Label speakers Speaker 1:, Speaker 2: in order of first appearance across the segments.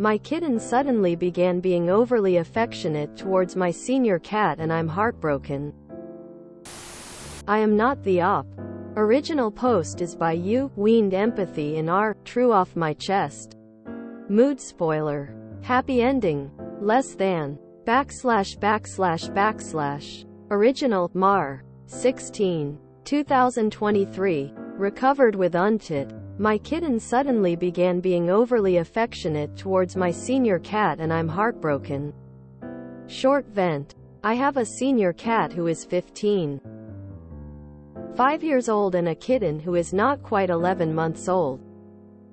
Speaker 1: My kitten suddenly began being overly affectionate towards my senior cat and I'm heartbroken. I am not the op. Original post is by you, weaned empathy in R, true off my chest. Mood spoiler. Happy ending. Less than. // Original, Mar. 16. 2023. Recovered with untit. My kitten suddenly began being overly affectionate towards my senior cat and I'm heartbroken. Short vent. I have a senior cat who is 15. 5 years old and a kitten who is not quite 11 months old.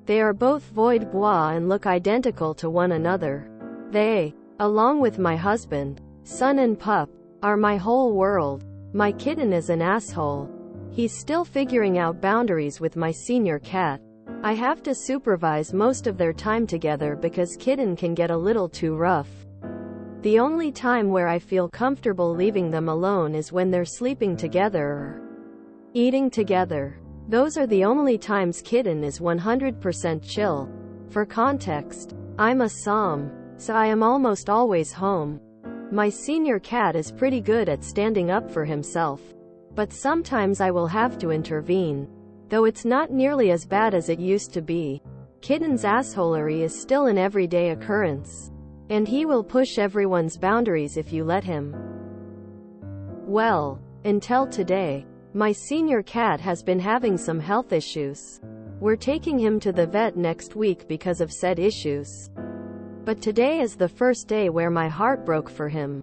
Speaker 1: They are both void bois and look identical to one another. They, along with my husband, son and pup, are my whole world. My kitten is an asshole. He's still figuring out boundaries with my senior cat. I have to supervise most of their time together because kitten can get a little too rough. The only time where I feel comfortable leaving them alone is when they're sleeping together or eating together. Those are the only times kitten is 100% chill. For context, I'm a Som, so I am almost always home. My senior cat is pretty good at standing up for himself. But sometimes I will have to intervene. Though it's not nearly as bad as it used to be. Kitten's assholery is still an everyday occurrence. And he will push everyone's boundaries if you let him. Well, until today. My senior cat has been having some health issues. We're taking him to the vet next week because of said issues. But today is the first day where my heart broke for him.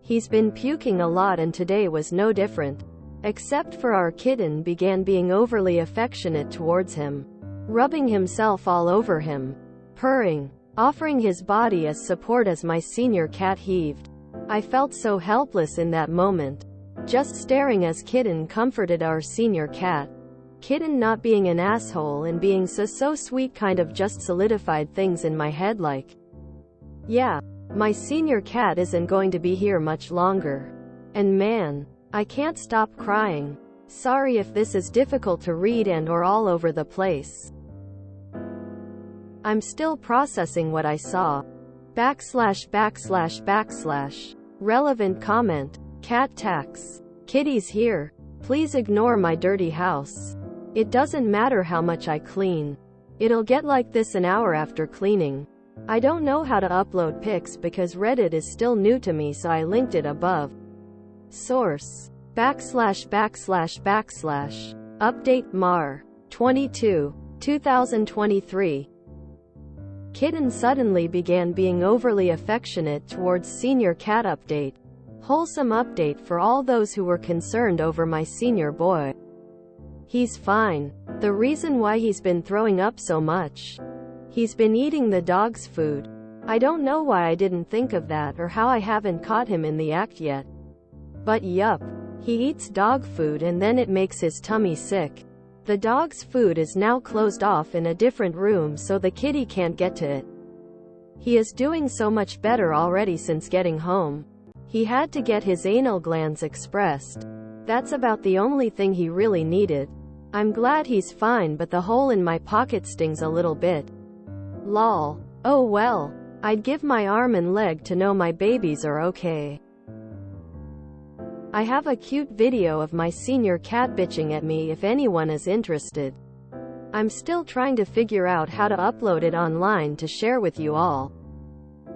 Speaker 1: He's been puking a lot and today was no different. Except for our kitten began being overly affectionate towards him. Rubbing himself all over him. Purring. Offering his body as support as my senior cat heaved. I felt so helpless in that moment. Just staring as kitten comforted our senior cat. Kitten not being an asshole and being so sweet kind of just solidified things in my head like, yeah, my senior cat isn't going to be here much longer. And man, I can't stop crying. Sorry if this is difficult to read and or all over the place. I'm still processing what I saw. // Relevant comment. Cat tax. Kitty's here. Please ignore my dirty house. It doesn't matter how much I clean. It'll get like this an hour after cleaning. I don't know how to upload pics because Reddit is still new to me, so I linked it above. Source. // Update Mar. 22. 2023. Kitten suddenly began being overly affectionate towards senior cat update. Wholesome update for all those who were concerned over my senior boy. He's fine. The reason why he's been throwing up so much. He's been eating the dog's food. I don't know why I didn't think of that or how I haven't caught him in the act yet. But yup. He eats dog food and then it makes his tummy sick. The dog's food is now closed off in a different room so the kitty can't get to it. He is doing so much better already since getting home. He had to get his anal glands expressed. That's about the only thing he really needed. I'm glad he's fine, but the hole in my pocket stings a little bit. Lol. Oh well. I'd give my arm and leg to know my babies are okay. I have a cute video of my senior cat bitching at me if anyone is interested. I'm still trying to figure out how to upload it online to share with you all.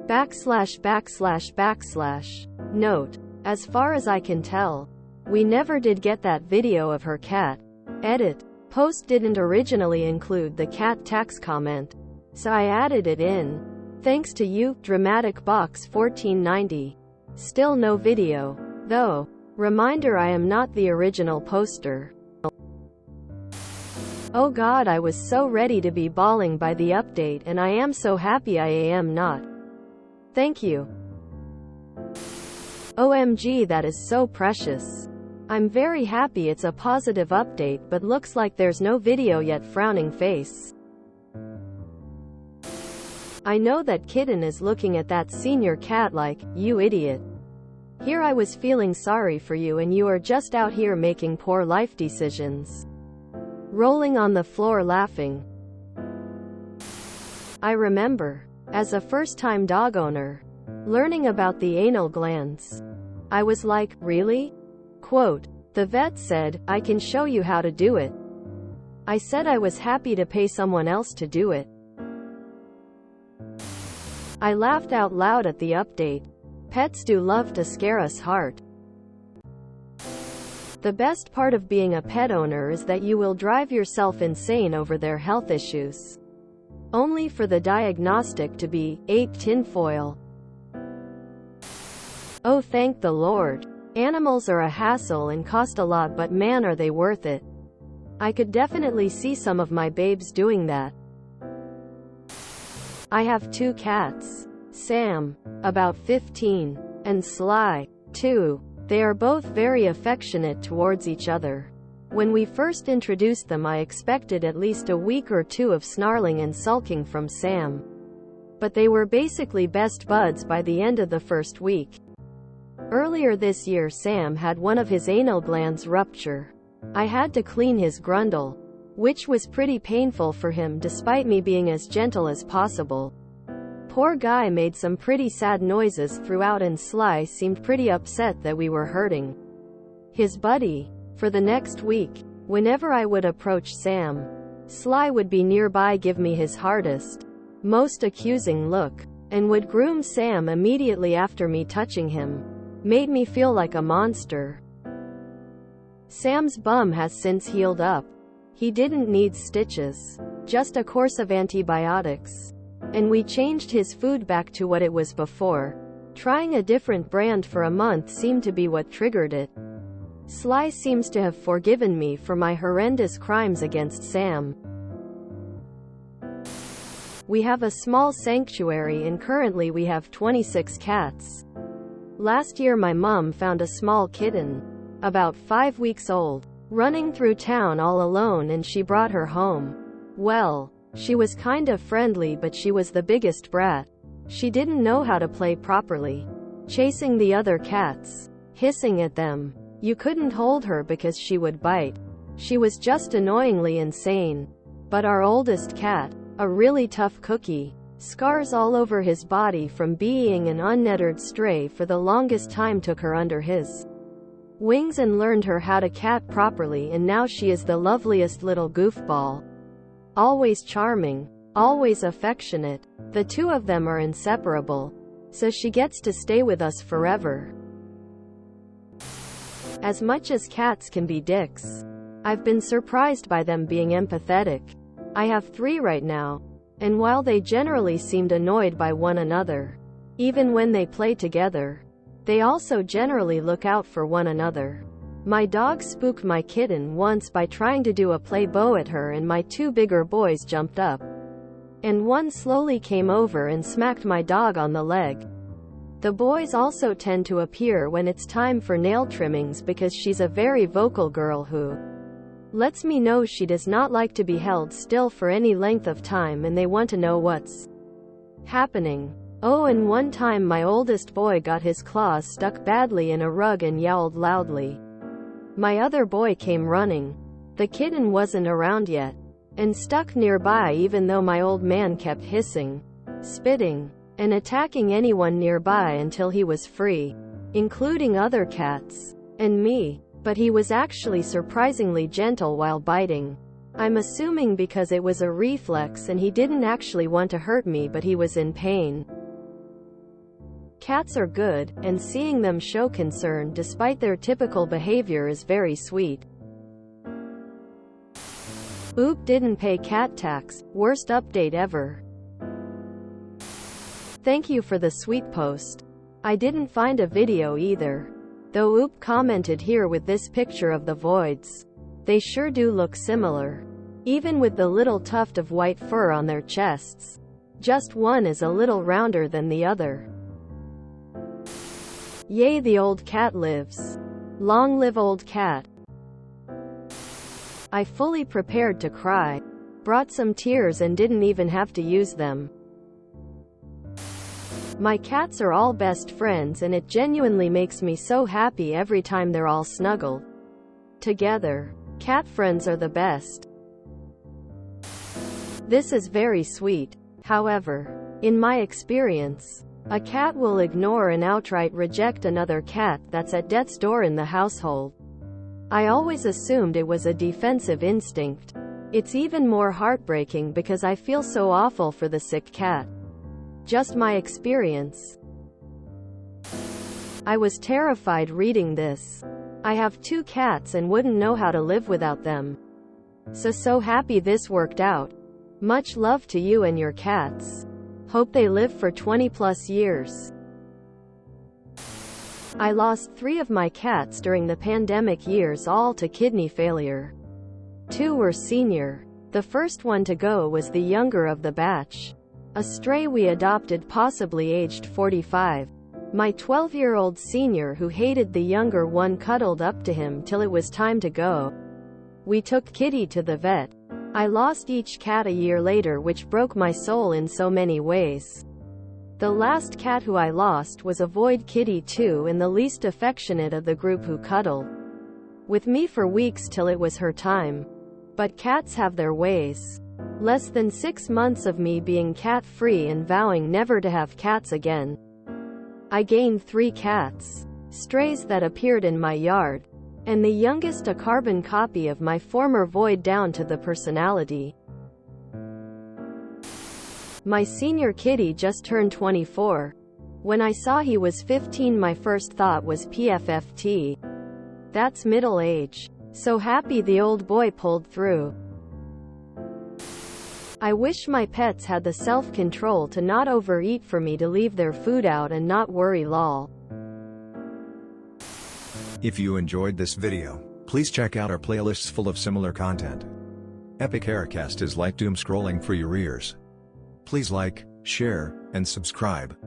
Speaker 1: // Note. As far as I can tell, we never did get that video of her cat. Edit. Post didn't originally include the cat tax comment, so I added it in. Thanks to you, Dramatic Box 1490. Still no video. Though. Reminder, I am not the original poster. Oh god, I was so ready to be bawling by the update and I am so happy I am not. Thank you. OMG, that is so precious. I'm very happy it's a positive update, but looks like there's no video yet. Frowning face. I know that kitten is looking at that senior cat like, you idiot. Here I was feeling sorry for you and you are just out here making poor life decisions. Rolling on the floor laughing. I remember. As a first-time dog owner, learning about the anal glands, I was like, really? Quote, the vet said, I can show you how to do it. I said I was happy to pay someone else to do it. I laughed out loud at the update. Pets do love to scare us heart. The best part of being a pet owner is that you will drive yourself insane over their health issues, only for the diagnostic to be tinfoil. Oh, thank the Lord. Animals are a hassle and cost a lot, but man, are they worth it. I could definitely see some of my babes doing that. I have 2 cats. Sam, about 15, and Sly, 2. They are both very affectionate towards each other. When we first introduced them, I expected at least a week or 2 of snarling and sulking from Sam. But they were basically best buds by the end of the first week. Earlier this year, Sam had one of his anal glands rupture. I had to clean his grundle, which was pretty painful for him despite me being as gentle as possible. Poor guy made some pretty sad noises throughout, and Sly seemed pretty upset that we were hurting his buddy. For the next week, whenever I would approach Sam, Sly would be nearby, give me his hardest, most accusing look, and would groom Sam immediately after me touching him. Made me feel like a monster. Sam's bum has since healed up. He didn't need stitches, just a course of antibiotics. And we changed his food back to what it was before. Trying a different brand for a month seemed to be what triggered it. Sly seems to have forgiven me for my horrendous crimes against Sam. We have a small sanctuary, and currently we have 26 cats. Last year my mom found a small kitten, about 5 weeks old, running through town all alone, and she brought her home. Well, she was kind of friendly, but she was the biggest brat. She didn't know how to play properly, chasing the other cats, hissing at them. You couldn't hold her because she would bite. She was just annoyingly insane. But our oldest cat, a really tough cookie, scars all over his body from being an unnettered stray for the longest time, took her under his wings and learned her how to cat properly, and now she is the loveliest little goofball. Always charming, always affectionate. The 2 of them are inseparable, so she gets to stay with us forever. As much as cats can be dicks, I've been surprised by them being empathetic. I have 3 right now, and while they generally seemed annoyed by one another, even when they play together, they also generally look out for one another. My dog spooked my kitten once by trying to do a play bow at her, and my 2 bigger boys jumped up, and one slowly came over and smacked my dog on the leg. The boys also tend to appear when it's time for nail trimmings, because she's a very vocal girl who lets me know she does not like to be held still for any length of time, and they want to know what's happening. Oh, and one time my oldest boy got his claws stuck badly in a rug and yowled loudly. My other boy came running. The kitten wasn't around yet, and stuck nearby, even though my old man kept hissing, spitting, and attacking anyone nearby until he was free, including other cats and me. But he was actually surprisingly gentle while biting. I'm assuming because it was a reflex and he didn't actually want to hurt me, but he was in pain. Cats are good, and seeing them show concern despite their typical behavior is very sweet. Oop didn't pay cat tax, worst update ever. Thank you for the sweet post. I didn't find a video either, though Oop commented here with this picture of the voids. They sure do look similar, even with the little tuft of white fur on their chests. Just one is a little rounder than the other. Yay, the old cat lives. Long live old cat. I fully prepared to cry. Brought some tears and didn't even have to use them. My cats are all best friends, and it genuinely makes me so happy every time they're all snuggled together. Cat friends are the best. This is very sweet. However, In my experience, a cat will ignore and outright reject another cat that's at death's door in the household. I always assumed it was a defensive instinct. It's even more heartbreaking because I feel so awful for the sick cat. Just my experience. I was terrified reading this. I have 2 cats and wouldn't know how to live without them. So happy this worked out. Much love to you and your cats. Hope they live for 20+ years. I lost 3 of my cats during the pandemic years, all to kidney failure. 2 were senior. The first one to go was the younger of the batch. A stray we adopted, possibly aged 45. My 12-year-old senior who hated the younger one cuddled up to him till it was time to go. We took Kitty to the vet. I lost each cat a year later, which broke my soul in so many ways. The last cat who I lost was a void kitty too, and the least affectionate of the group, who cuddled with me for weeks till it was her time. But cats have their ways. Less than 6 months of me being cat-free and vowing never to have cats again, I gained 3 cats. Strays that appeared in my yard. And the youngest a carbon copy of my former void down to the personality. My senior kitty just turned 24. When I saw he was 15, my first thought was PFFT. That's middle age. So happy the old boy pulled through. I wish my pets had the self-control to not overeat for me to leave their food out and not worry, lol.
Speaker 2: If you enjoyed this video, please check out our playlists full of similar content. Epic Aircast is like doom scrolling for your ears. Please like, share, and subscribe.